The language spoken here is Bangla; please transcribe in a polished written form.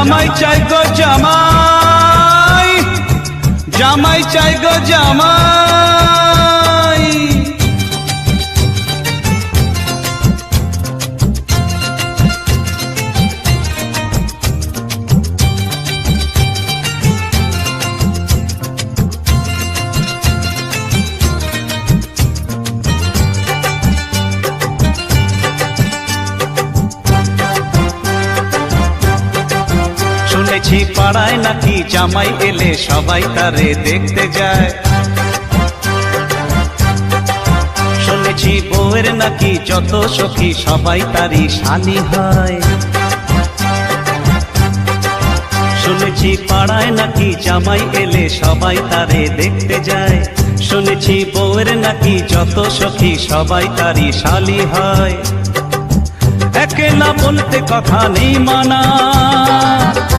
জামাই চাই গো জামাই, জামাই চাই গো জামাই। শুনেছি পাড়ায় নাকি জামাই এলে সবাই তারে দেখতে যায়। শুনেছি বউয়ের নাকি যত সখী সবাই তারই শালি হয়। শুনেছি পাড়ায় নাকি জামাই এলে সবাই তারে দেখতে যায়। শুনেছি বউয়ের নাকি যত সখী সবাই তারই শালি হয়। একেলা বলতে কথা নেই মানা,